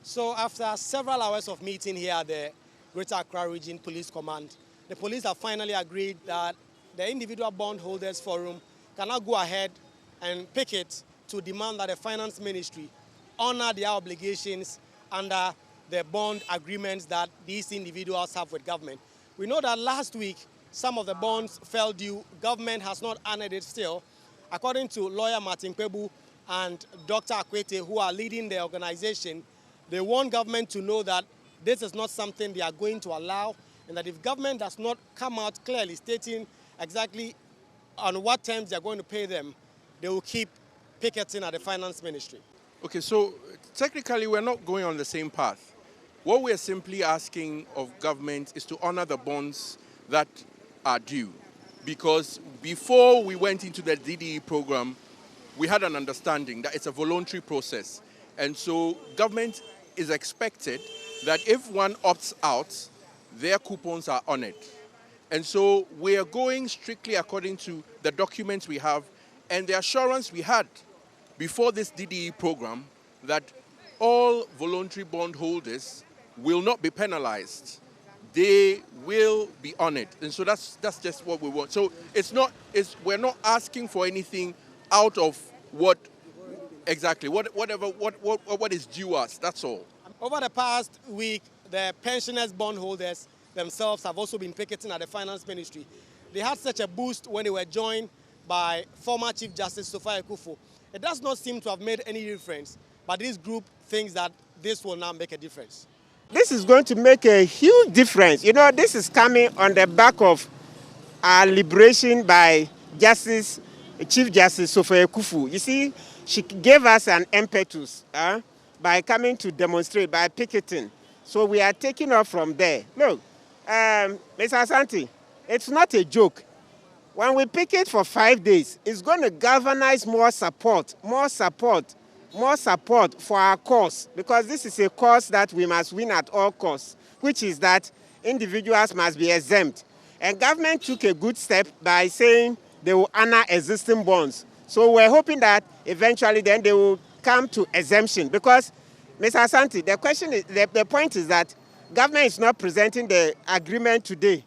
So after several hours of meeting here at the Greater Accra Region Police Command, the police have finally agreed that the individual bondholders forum cannot go ahead and picket to demand that the Finance Ministry honor their obligations under the bond agreements that these individuals have with government. We know that last week, some of the bonds fell due. Government has not honored it still. According to lawyer Martin Kwebu and Dr. Akwete, who are leading the organization, they want government to know that this is not something they are going to allow, and that if government does not come out clearly stating exactly on what terms they are going to pay them, they will keep picketing at the Finance Ministry. Okay, so technically we're not going on the same path. What we're simply asking of government is to honor the bonds that are due. Because before we went into the DDE program, we had an understanding that it's a voluntary process. And so government is expected that if one opts out, their coupons are honored. And so we are going strictly according to the documents we have and the assurance we had before this DDE program that all voluntary bondholders will not be penalized. They will be honored. And so that's just what we want. So we're not asking for anything out of what is due us, that's all. Over the past week, the pensioners bondholders themselves have also been picketing at the Finance Ministry. They had such a boost when they were joined by former Chief Justice Ofori-Atta. It does not seem to have made any difference, but this group thinks that this will now make a difference. This is going to make a huge difference. You know, this is coming on the back of our liberation by Chief Justice Ofori-Atta. You see, she gave us an impetus by coming to demonstrate, by picketing. So we are taking off from there. Look, Mr. Asante, it's not a joke. When we picket for 5 days, it's going to galvanize more support for our cause, because this is a cause that we must win at all costs, which is that individuals must be exempt. And government took a good step by saying they will honor existing bonds. So we're hoping that eventually then they will come to exemption, because, Mr. Asante, the point is that government is not presenting the agreement today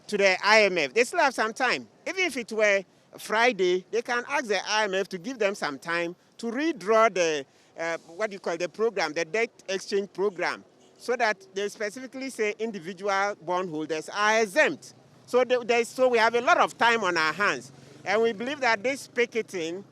to the IMF. They still have some time. Even if it were Friday, they can ask the IMF to give them some time to redraw the, the program, the debt exchange program, so that they specifically say individual bondholders are exempt. So we have a lot of time on our hands. And we believe that this picketing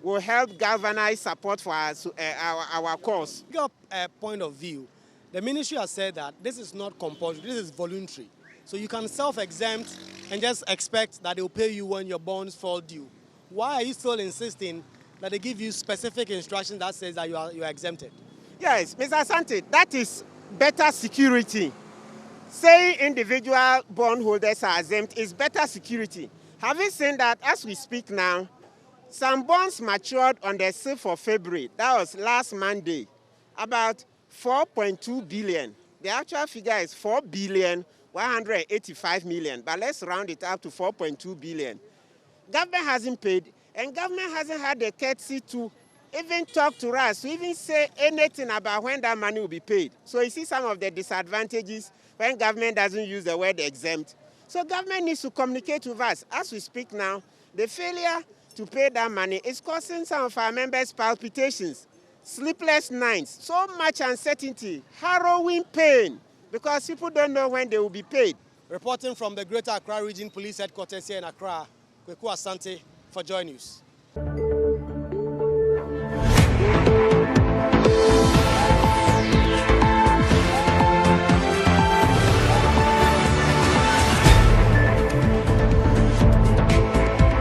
will help galvanize support for our cause. From a point of view, the ministry has said that this is not compulsory, this is voluntary. So you can self-exempt and just expect that they will pay you when your bonds fall due. Why are you still insisting that they give you specific instructions that says that you are exempted? Yes, Mr. Asante, that is better security. Saying individual bondholders are exempt is better security. Having seen that, as we speak now, some bonds matured on the 6th of February. That was last Monday, about 4.2 billion. The actual figure is 4,185 million, but let's round it up to 4.2 billion. Government hasn't paid, and government hasn't had the courtesy to even talk to us, to even say anything about when that money will be paid. So you see some of the disadvantages when government doesn't use the word exempt. So government needs to communicate with us. As we speak now, the failure to pay that money is causing some of our members palpitations, sleepless nights, so much uncertainty, harrowing pain, because people don't know when they will be paid. Reporting from the Greater Accra Region Police Headquarters here in Accra, Kweku Asante for Joy News.